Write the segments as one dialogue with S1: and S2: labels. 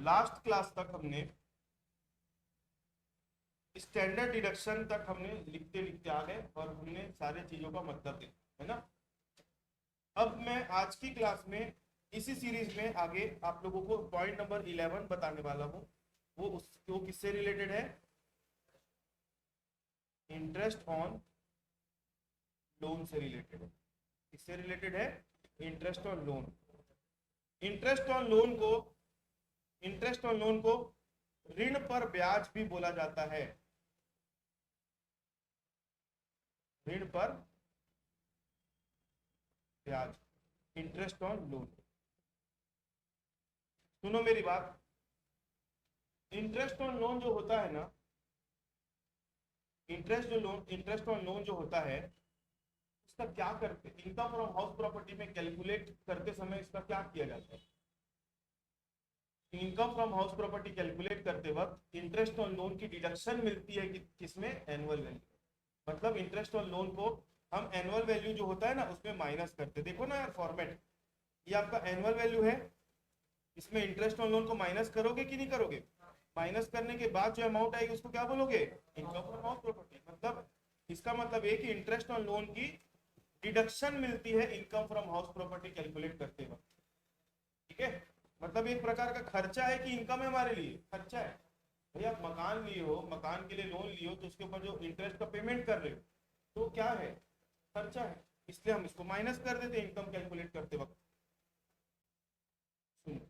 S1: Last class तक हमने standard deduction तक हमने लिखते लिखते आ गए और हमने सारे चीजों का मतलब देखा है ना। अब मैं आज की क्लास में इसी सीरीज में आगे आप लोगों को पॉइंट नंबर 11 बताने वाला हूँ। वो किससे रिलेटेड है? इंटरेस्ट ऑन लोन से रिलेटेड है। किससे रिलेटेड है? Interest on loan. Interest on loan को इंटरेस्ट ऑन लोन को ऋण पर ब्याज भी बोला जाता है। ऋण पर ब्याज, इंटरेस्ट ऑन लोन। सुनो मेरी बात, इंटरेस्ट ऑन लोन जो होता है ना, इंटरेस्ट ऑन लोन जो होता है इसका क्या करते, इनकम फ्रॉम हाउस प्रॉपर्टी में कैलकुलेट करते समय इसका क्या किया जाता है? Income from house property calculate करते वक्त इंटरेस्ट ऑन लोन की डिडक्शन मिलती है कि किसमें? Annual value. मतलब इंटरेस्ट ऑन लोन को हम एनुअल वैल्यू जो होता है ना उसमें माइनस करते। देखो ना यार फॉर्मेट, ये आपका एनुअल वैल्यू है, इसमें इंटरेस्ट ऑन लोन को माइनस करोगे कि नहीं करोगे? माइनस करने के बाद जो अमाउंट आएगी उसको क्या बोलोगे? Income from house property. मतलब इसका मतलब है कि इंटरेस्ट ऑन लोन की डिडक्शन मिलती है income from house property calculate करते वक्त। ठीक है, मतलब एक प्रकार का खर्चा है कि इनकम है? हमारे लिए खर्चा है। भैया आप मकान लिए हो, मकान के लिए लोन लिए हो, तो उसके ऊपर जो इंटरेस्ट का पेमेंट कर रहे हो तो क्या है? खर्चा है। इसलिए हम इसको माइनस कर देते हैं इनकम कैलकुलेट करते वक्त। सुनो,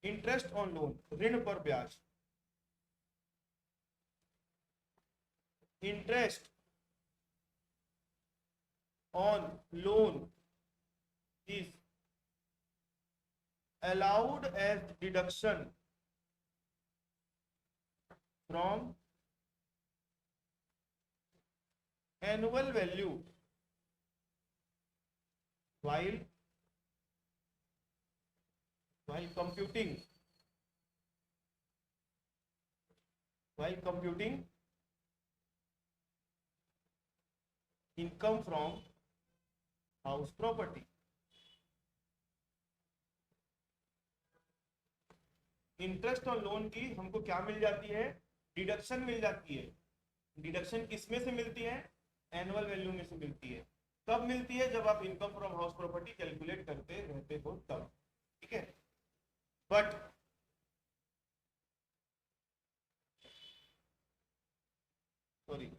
S1: इंटरेस्ट ऑन लोन, ऋण पर ब्याज। Interest on loan is allowed as deduction from annual value while while computing while computing income from house property। Interest on loan की हमको क्या मिल जाती है? डिडक्शन मिल जाती है। डिडक्शन किस में से मिलती है? एनुअल वैल्यू में से मिलती है। कब मिलती है? जब आप income from house property calculate करते रहते हो तब। ठीक है, but sorry,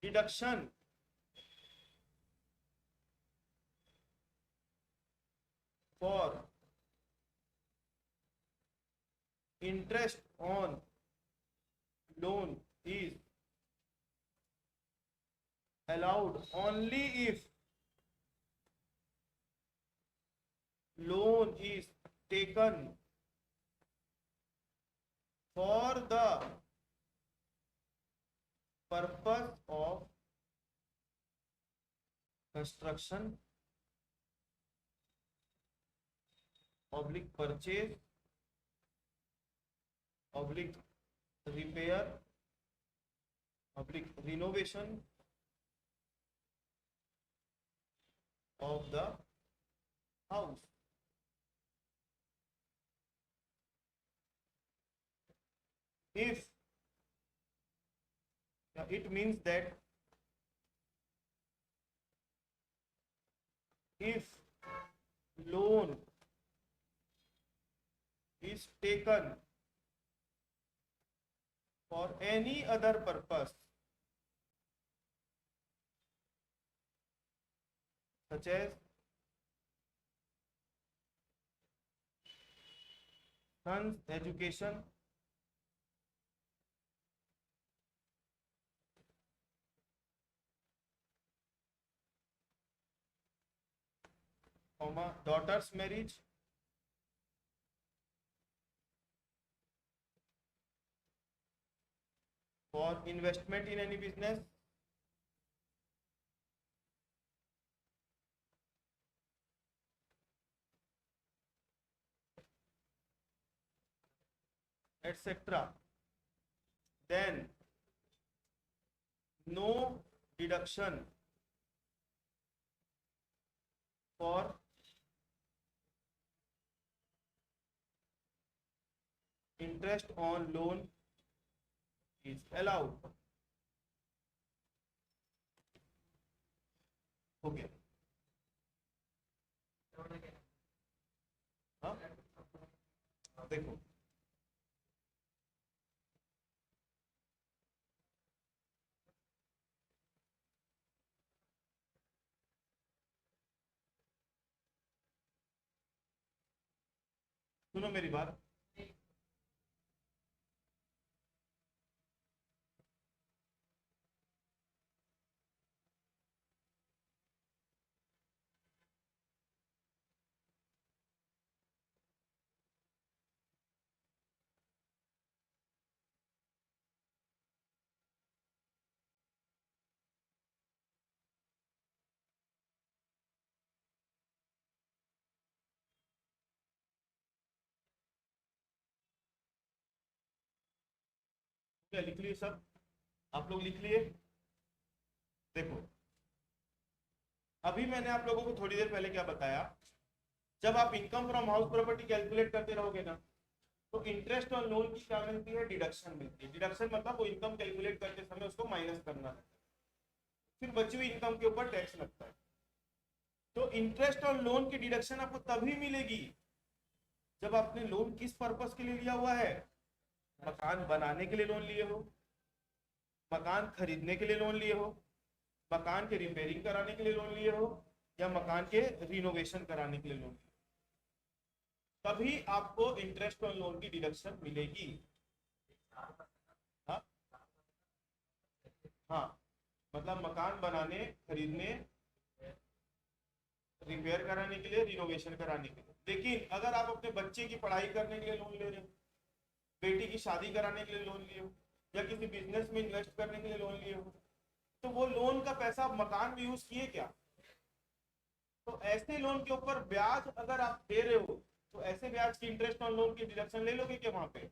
S1: deduction for interest on loan is allowed only if loan is taken for the purpose of construction, oblique purchase, oblique repair, oblique renovation of the house। If it means that if loan is taken for any other purpose such as son's education, daughter's marriage, for investment in any business, etc., then no deduction for interest on loan is allowed. हो गया। हाँ देखो, सुनो मेरी बात। क्या लिख लिए सब? आप लोग लिख लिए? देखो, अभी मैंने आप लोगों को थोड़ी देर पहले क्या बताया, जब आप income from house property calculate करते रहोगे ना, तो इंटरेस्ट ऑन लोन की क्या मिलती है? डिडक्शन मिलती है। डिडक्शन मतलब वो इनकम कैलकुलेट करते समय उसको माइनस करना है, फिर बची हुई इनकम के ऊपर टैक्स लगता है। तो इंटरेस्ट ऑन लोन की डिडक्शन आपको तभी मिलेगी जब आपने लोन किस पर्पस के लिए लिया हुआ है? मकान बनाने के लिए लोन लिए हो, मकान खरीदने के लिए लोन लिए हो, मकान के रिपेयरिंग कराने के लिए लोन लिए हो, या मकान के रिनोवेशन कराने के लिए लोन लिए, तभी आपको इंटरेस्ट ऑन लोन की डिडक्शन मिलेगी। हाँ हाँ, मतलब मकान बनाने, खरीदने, रिपेयर कराने के लिए, रिनोवेशन कराने के लिए। लेकिन अगर आप अपने बच्चे की पढ़ाई करने के लिए लोन ले रहे हो, बेटी की शादी कराने के लिए लोन लिए हो, या किसी बिजनेस में इन्वेस्ट करने के लिए लोन लिए हो, तो वो लोन का पैसा आप मकान में यूज किए क्या? तो ऐसे लोन के ऊपर ब्याज अगर आप दे रहे हो, तो ऐसे ब्याज की इंटरेस्ट ऑन लोन की डिडक्शन ले लोगे क्या वहां पे?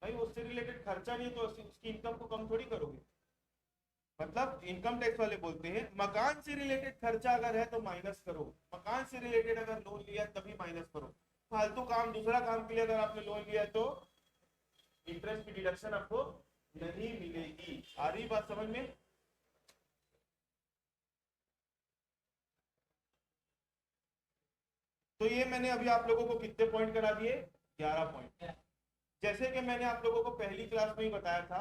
S1: भाई उससे रिलेटेड खर्चा नहीं, तो उसकी इनकम को कम थोड़ी करोगे। मतलब इनकम टैक्स वाले बोलते हैं मकान से रिलेटेड खर्चा अगर है तो माइनस करो, मकान से रिलेटेड अगर लोन लिया तभी माइनस करो। फालतू काम, दूसरा काम के लिए अगर आपने लोन लिया है तो इंटरेस्ट की डिडक्शन आपको नहीं मिलेगी। आ रही बात समझ में? तो ये मैंने अभी आप लोगों को कितने पॉइंट करा दिए? 11 पॉइंट। जैसे कि मैंने आप लोगों को पहली क्लास में ही बताया था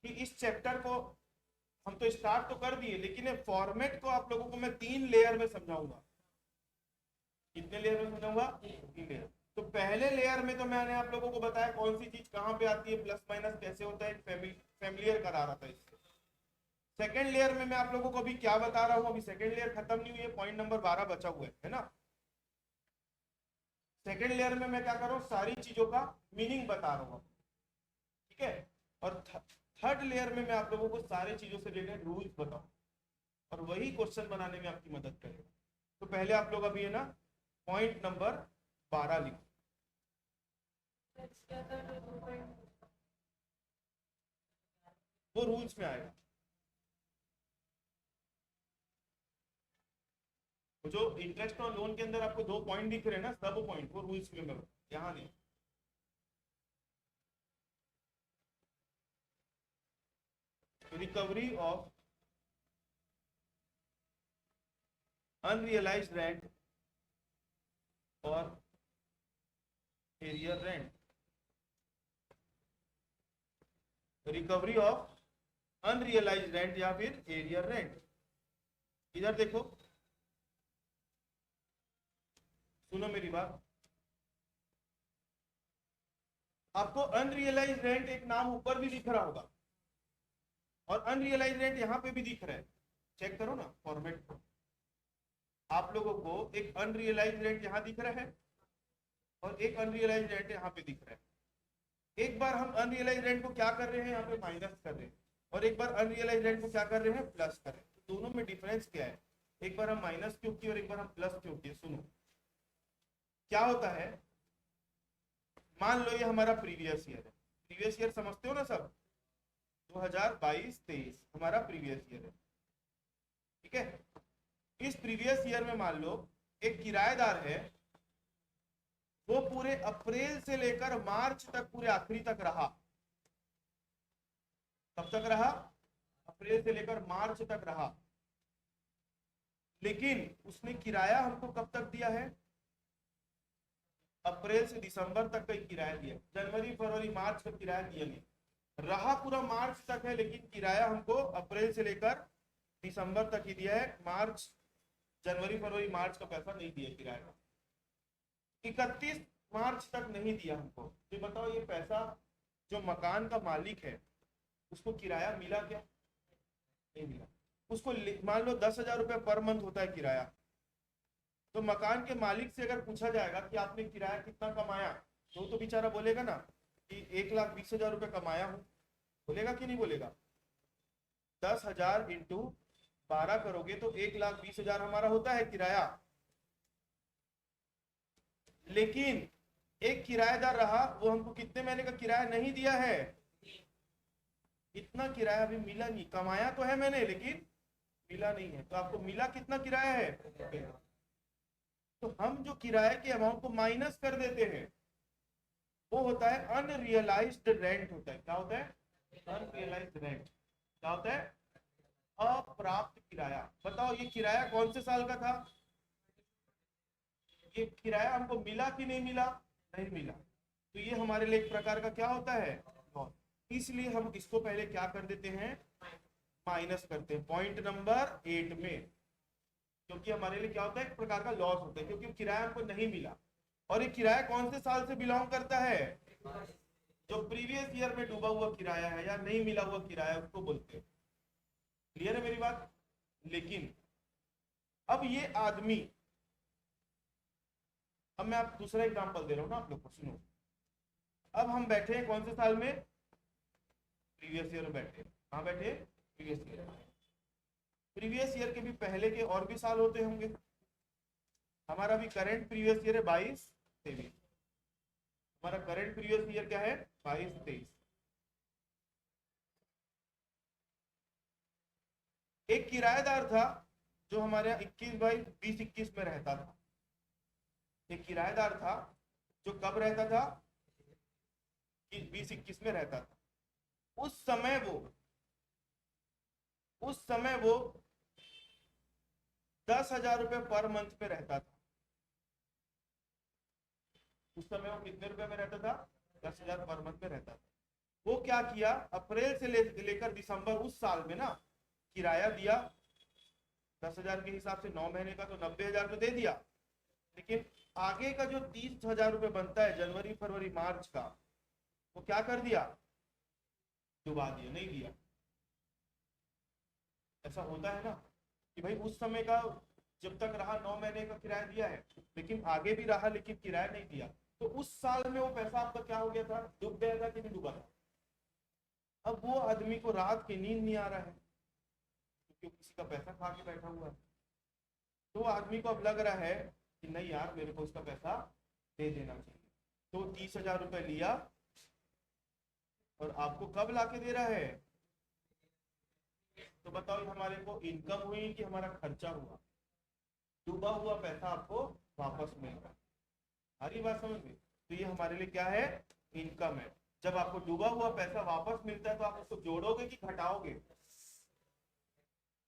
S1: कि इस चैप्टर को हम तो स्टार्ट तो कर दिए, लेकिन फॉर्मेट को आप लोगों को मैं 3 लेयर में समझाऊंगा। कितने लेयर में समझाऊंगा? 3 लेयर। तो पहले लेयर में तो मैंने आप लोगों को बताया कौन सी चीज कहां पे आती है, प्लस माइनस कैसे होता है, फैमिलियर करा रहा था इससे। सेकेंड लेयर में मैं आप लोगों को अभी क्या बता रहा हूँ, अभी सेकेंड लेयर खत्म नहीं हुई है, पॉइंट नंबर 12 बचा हुआ है ना। सेकेंड लेयर में मैं क्या कर रहा हूँ, सारी चीजों का मीनिंग बता रहा हूँ, ठीक है। और थर्ड लेयर में मैं आप लोगों को सारी चीजों से रिलेटेड रूल्स बताऊँ, और वही क्वेश्चन बनाने में आपकी मदद करेगा। तो पहले आप लोग अभी है ना पॉइंट नंबर 12 लिखो। वो रूल्स में आएगा। वो जो इंटरेस्ट ऑन लोन के अंदर आपको 2 पॉइंट दिख रहे हैं ना, सब पॉइंट वो रूल्स में यहाँ नहीं। रिकवरी ऑफ अनरियलाइज्ड रेंट और arrear rent. Recovery of unrealised rent या फिर एरियर रेंट। इधर देखो, सुनो मेरी बात। आपको अनरियलाइज्ड रेंट एक नाम ऊपर भी दिख रहा होगा, और अनरियलाइज्ड रेंट यहाँ पे भी दिख रहा है। चेक करो ना फॉर्मेट को, आप लोगों को एक अनरियलाइज्ड रेंट यहाँ दिख रहा है और एक अनरियलाइज्ड रेंट यहाँ पे दिख रहा है। एक बार हम अनरियलाइज्ड रेंट को क्या कर रहे हैं, यहाँ पे माइनस कर रहे हैं, और एक बार अनरियलाइज्ड रेंट को क्या कर रहे हैं, प्लस कर रहे हैं। तो दोनों में डिफरेंस क्या है? एक बार हम माइनस क्यों किए और एक बार हम प्लस क्यों किए? सुनो क्या होता है। मान लो ये हमारा प्रीवियस ईयर है, प्रीवियस ईयर समझते हो ना सब, 2022-23 हमारा प्रीवियस ईयर है, ठीक है। इस प्रीवियस ईयर में मान लो एक किराएदार है वो पूरे अप्रैल से लेकर मार्च तक, पूरे आखिरी तक रहा। कब तक रहा? अप्रैल से लेकर मार्च तक रहा। लेकिन उसने किराया हमको कब तक दिया है? अप्रैल से दिसंबर तक का किराया दिया, जनवरी फरवरी मार्च का किराया दिया नहीं। रहा पूरा मार्च तक है, लेकिन किराया हमको अप्रैल से लेकर दिसंबर तक ही दिया है। मार्च, जनवरी फरवरी मार्च का पैसा नहीं दिया किराया। 31 मार्च तक नहीं दिया हमको। तो बताओ, ये पैसा जो मकान का मालिक है उसको किराया मिला क्या? नहीं मिला। उसको मान लो 10,000 रुपये पर मंथ होता है किराया, तो मकान के मालिक से अगर पूछा जाएगा कि आपने किराया कितना कमाया, तो बेचारा बोलेगा ना कि 1,20,000 रुपये कमाया हूँ। बोलेगा कि नहीं बोलेगा? 10,000 इंटू 12 करोगे तो 1,20,000 हमारा होता है किराया। लेकिन एक किराएदार रहा, वो हमको कितने महीने का किराया नहीं दिया है। इतना किराया अभी मिला नहीं। कमाया तो है मैंने, लेकिन मिला नहीं है। तो आपको मिला कितना किराया है? तो हम जो किराए के अमाउंट को माइनस कर देते हैं वो होता है अनरियलाइज्ड रेंट होता है। क्या होता है? Unrealised rent. क्या होता है? अप्राप्त किराया। बताओ, ये किराया कौन से साल का था? ये किराया हमको मिला कि नहीं मिला? नहीं मिला। तो ये हमारे लिए एक प्रकार का क्या होता है? लॉस। इसलिए हम इसको पहले क्या कर देते हैं? माइनस करते हैं पॉइंट नंबर 8 में। क्योंकि हमारे लिए क्या होता है? एक प्रकार का लॉस होता है, क्योंकि किराया हमको नहीं मिला। और ये किराया कौन से साल से बिलोंग करता है? जो प्रीवियस ईयर में डूबा हुआ किराया है या नहीं मिला हुआ किराया, उसको बोलते हैं। क्लियर है मेरी बात? लेकिन अब ये आदमी, अब मैं आप दूसरा एग्जांपल दे रहा हूं ना आप लोग को, सुनो। अब हम बैठे हैं कौन से साल में? प्रीवियस ईयर में बैठे। कहाँ बैठे? Previous year. प्रीवियस ईयर के भी पहले के और भी साल होते होंगे। हमारा भी करंट प्रीवियस ईयर है 22-23। हमारा करंट प्रीवियस ईयर क्या है? 22-23। एक किराएदार था जो हमारे यहाँ 21/20-21 में रहता था। एक किराएदार था जो कब रहता था? 20-21 में रहता था। उस समय वो 10,000 रुपये पर मंथ पे रहता था। उस समय वो कितने रुपए में रहता था? 10,000 पर मंथ में रहता था। वो क्या किया? अप्रैल से लेकर दिसंबर उस साल में ना किराया दिया 10,000 के हिसाब से, 9 महीने का, तो 90,000 तो दे दिया। लेकिन आगे का जो 30,000 रुपये बनता है जनवरी फरवरी मार्च का, वो क्या कर दिया? डुबा दिया, नहीं दिया। ऐसा होता है ना कि भाई उस समय का जब तक रहा 9 महीने का किराया दिया है, लेकिन आगे भी रहा लेकिन किराया नहीं दिया, तो उस साल में वो पैसा आपका क्या हो गया था? डूब गया था कि नहीं डूबा था? अब वो आदमी को रात की नींद नहीं आ रहा है क्योंकि किसी का पैसा खा के बैठा हुआ है। तो आदमी को अब लग रहा है कि नहीं यार, मेरे को उसका पैसा दे देना चाहिए। तो 30,000 रुपये लिया और आपको कब लाके दे रहा है? तो बताओ, हमारे को इनकम हुई कि हमारा खर्चा हुआ? डूबा हुआ पैसा आपको वापस मिल रहा है। सारी बात समझ गए? तो ये हमारे लिए क्या है? इनकम है। जब आपको डूबा हुआ पैसा वापस मिलता है तो आप उसको जोड़ोगे कि घटाओगे?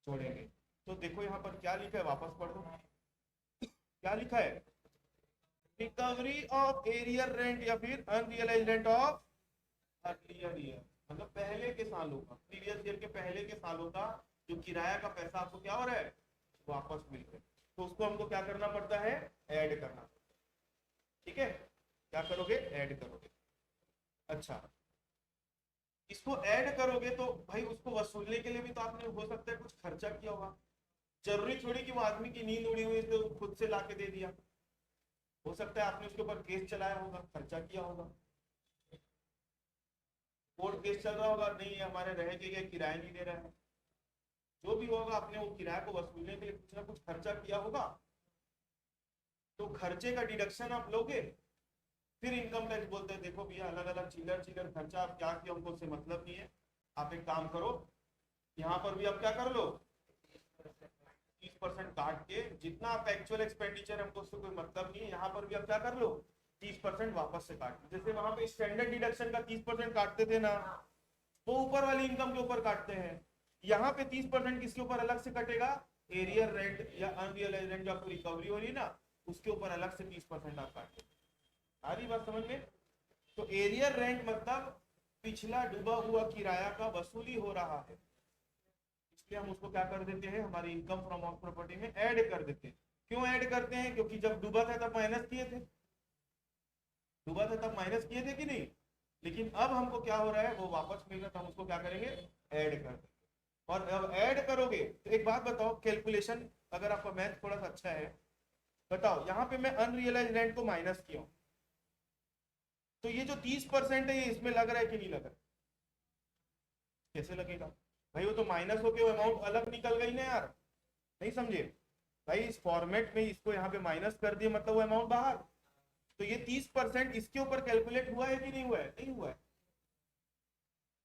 S1: जोड़ेंगे। तो देखो यहाँ पर क्या लिखा है, वापस पढ़ दो। क्या लिखा है? रिकवरी ऑफ एरियर रेंट या फिर unrealised rent of earlier year. मतलब पहले के सालों का, प्रीवियस ईयर के पहले के सालों का जो किराया का पैसा आपको क्या हो रहा है? वापस मिल रहा है। तो उसको हमको क्या करना पड़ता है? ऐड करना। ठीक है, क्या करोगे? ऐड करोगे। अच्छा, इसको ऐड करोगे तो भाई उसको वसूलने के लिए भी तो आपने हो सकता है कुछ खर्चा किया होगा। जरूरी थोड़ी कि वो आदमी की नींद उड़ी हुई तो खुद से लाके दे दिया। हो सकता है आपने उसके ऊपर केस चलाया होगा, खर्चा किया होगा, कोर्ट केस चल रहा होगा, नहीं हमारे रह के गए, किराया नहीं दे रहा है। जो भी होगा, आपने वो किराया को वसूलने के लिए कुछ ना कुछ खर्चा किया होगा। तो खर्चे का डिडक्शन आप लोगे, फिर इनकम टैक्स बोलते हैं देखो भैया अलग अलग चिल्लर चिल्लर खर्चा आप क्या किया हमको उससे मतलब नहीं है। आप एक काम करो, यहाँ पर भी आप क्या कर लो, 30% काट के जितना आप एक्चुअल एक्सपेंडिचर हमको उससे कोई मतलब नहीं है, यहाँ पर भी आप क्या कर लो 30% वापस से काट, जैसे वहां पे स्टैंडर्ड डिडक्शन का 30% काटते थे ना, वो ऊपर वाली इनकम के ऊपर काटते हैं। यहाँ पे 30% किसके ऊपर अलग से कटेगा, एरियर रेंट या अनरियलाइज रेंट जो आपको रिकवरी हो रही है ना, उसके ऊपर अलग से 30% आप काटते। आ रही बात समझ में? तो एरियर रेंट मतलब पिछला डूबा हुआ किराया का वसूली हो रहा है, इसलिए हम उसको क्या कर देते हैं, हमारी इनकम फ्रॉम ऑफ प्रॉपर्टी में ऐड कर देते हैं। क्यों ऐड करते हैं? क्योंकि जब डूबा था तब माइनस किए थे, डूबा था तब माइनस किए थे कि नहीं, लेकिन अब हमको क्या हो रहा है, वो वापस मिल रहा है, तो हम उसको क्या करेंगे, ऐड कर देंगे। और अब ऐड करोगे तो एक बात बताओ, कैलकुलेशन अगर आपका मैथ थोड़ा सा अच्छा है, बताओ यहाँ पे मैं अनरियलाइज रेंट को माइनस किया हूं, तो ये जो 30% है ये इसमें लग रहा है कि नहीं लग रहा? कैसे लगेगा भाई, वो तो माइनस होके वो अमाउंट अलग निकल गई ना यार, नहीं समझे भाई? इस फॉर्मेट में इसको यहाँ पे माइनस कर दिया, मतलब वो अमाउंट बाहर। तो ये 30% इसके ऊपर कैलकुलेट हुआ है कि नहीं हुआ है? नहीं हुआ है।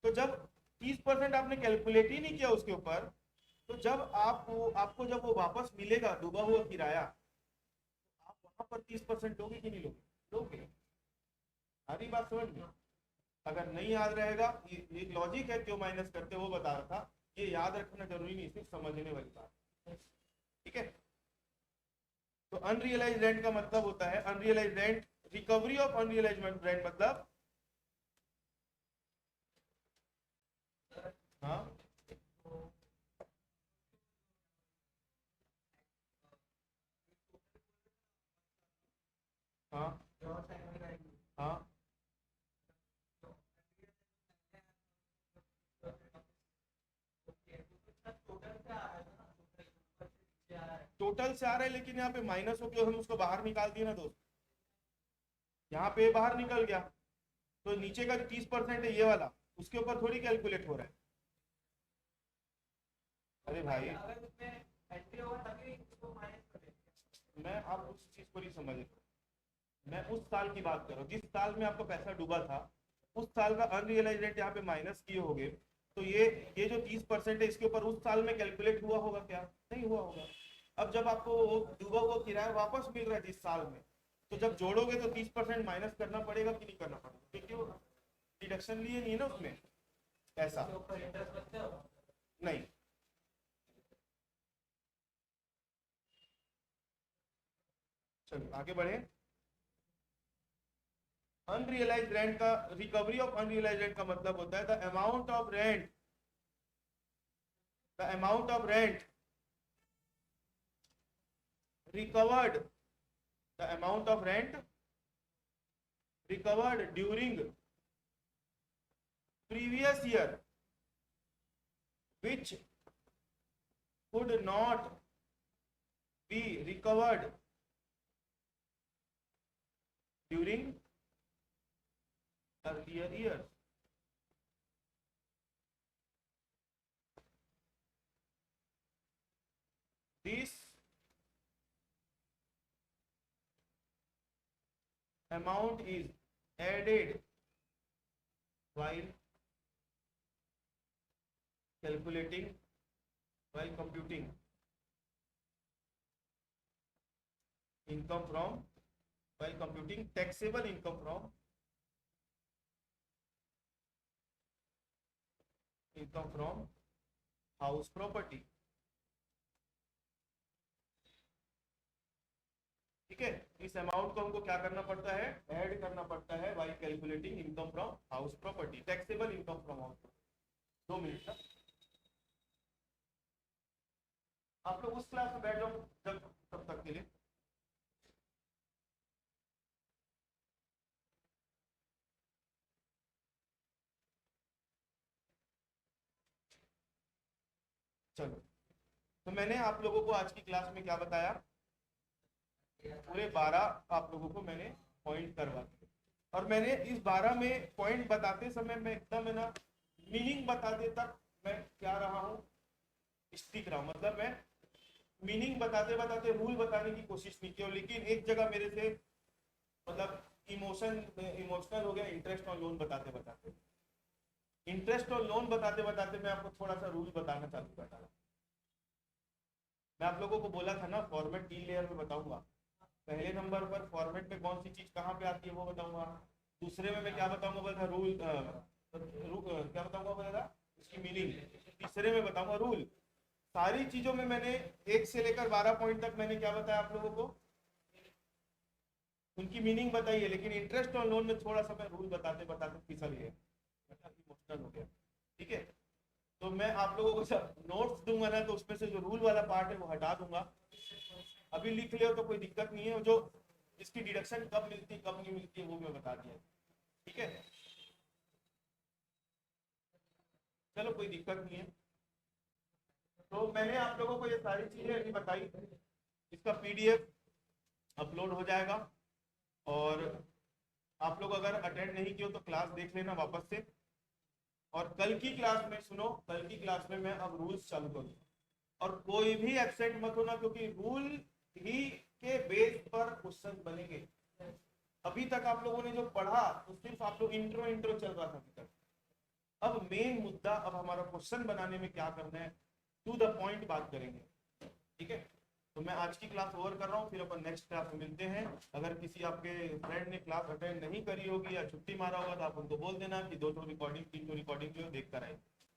S1: तो जब 30% आपने कैलकुलेट ही नहीं किया उसके ऊपर, तो जब आपको जब वो वापस मिलेगा डूबा हुआ किराया, आप वहां पर 30% लोगे कि नहीं लोगे? लोगे। सारी बात समझ में? अगर नहीं याद रहेगा, ये लॉजिक है क्यों माइनस करते वो बता रहा था, ये याद रखना जरूरी नहीं, सिर्फ समझने वाली बात, ठीक है? तो अनरियलाइज रेंट का मतलब होता है, unrealise rent, recovery of unrealise rent मतलब, हाँ हाँ हाँ, टोटल से आ रहा है, लेकिन यहाँ पे माइनस होके हम उसको बाहर निकाल दिए ना दोस्त, यहाँ पे बाहर निकल गया, तो नीचे का जो 30% है ये वाला, उसके ऊपर थोड़ी कैलकुलेट हो रहा है। अरे भाई मैं आप उस चीज को नहीं समझ रहे, मैं उस साल की बात कर रहा हूँ जिस साल में आपका पैसा डूबा था, उस साल का अनरियलाइज रेंट यहाँ पे माइनस किए होगे, तो ये जो 30% है इसके ऊपर उस साल में कैलकुलेट हुआ होगा क्या? नहीं हुआ होगा। अब जब आपको वो डूबा हुआ किराया वापस मिल रहा है जिस साल में, तो जब जोड़ोगे तो 30% माइनस करना पड़ेगा कि नहीं करना पड़ेगा? क्योंकि डिडक्शन लिए नहीं है ना उसमें, ऐसा नहीं। चलो आगे बढ़े। अनरियलाइज रेंट का, रिकवरी ऑफ अनरियलाइज रेंट का मतलब होता है the amount of rent, the amount of rent recovered, the amount of rent recovered during previous year which could not be recovered during earlier years. This amount is added while calculating, while computing income from, while computing taxable income from house property. ठीक है, इस amount को हमको क्या करना पड़ता है, add करना पड़ता है while calculating income from house property, taxable income from house property. 2 minute तक आप लोग उस क्लास में बैठ जाओ जब, तब तक के लिए। चलो, तो मैंने आप लोगों को आज की क्लास में क्या बताया, पूरे 12 आप लोगों को मैंने पॉइंट करवा दिए, और मैंने इस 12 में पॉइंट बताते समय मैं एकदम है ना मीनिंग बताते तक मैं क्या रहा हूँ, स्टिक रहा हूँ, मतलब मैं मीनिंग बताते बताते रूल बताने की कोशिश नहीं की, लेकिन एक जगह मेरे से मतलब इमोशनल हो गया, इंटरेस्ट और लोन बताते बताते, इंटरेस्ट और लोन बताते बताते मैं आपको थोड़ा सा रूल बताना चालू कर रहा। मैं आप लोगों को बोला था ना फॉर्मेट 3 लेयर में बताऊंगा, पहले नंबर पर फॉर्मेट में कौन सी चीज कहाँ पे आती है वो बताऊंगा। दूसरे में मैं क्या बताऊंगा बोला था, रूल क्या बताऊंगा बोला था, उसकी मीनिंग। तीसरे में बताऊंगा रूल। सारी चीजों में मैंने 1 से लेकर 12 पॉइंट तक मैंने क्या बताया आप लोगों को, उनकी मीनिंग बताई है। लेकिन इंटरेस्ट ऑन लोन में थोड़ा सा मैं रूल बताते बताते फिसल गया, इमोशनल हो गया। ठीक है, तो मैं आप लोगों को सब नोट्स दूंगा ना, तो उसमें से जो रूल वाला पार्ट है वो हटा दूंगा। अभी लिख ले तो कोई दिक्कत नहीं है, जो इसकी डिडक्शन कब मिलती है कब नहीं मिलती है वो मैं बता दिया। ठीक है, चलो कोई दिक्कत नहीं है। तो मैंने आप लोगों को ये सारी चीजें अभी बताई, इसका पीडीएफ अपलोड हो जाएगा। और आप लोग अगर अटेंड नहीं किए तो क्लास देख लेना वापस से। और कल की क्लास में सुनो, कल की क्लास में मैं अब रूल्स चालू करूंगा, और कोई भी एब्सेंट मत होना, क्योंकि रूल ही के बेस पर क्वेश्चन बनेंगे। अभी तक आप लोगों ने जो पढ़ा तो सिर्फ आप लोग इंट्रो इंट्रो चल रहा था अभी तक। अब मेन मुद्दा, अब हमारा क्वेश्चन बनाने में क्या करना है, टू द पॉइंट बात करेंगे। ठीक है, तो मैं आज की क्लास ओवर कर रहा हूँ, फिर अपन नेक्स्ट क्लास में मिलते हैं। अगर किसी आपके फ्रेंड ने क्लास अटेंड नहीं करी होगी या छुट्टी मारा होगा तो आप उनको बोल देना कि 2 रिकॉर्डिंग 3 रिकॉर्डिंग जो देख कर आए।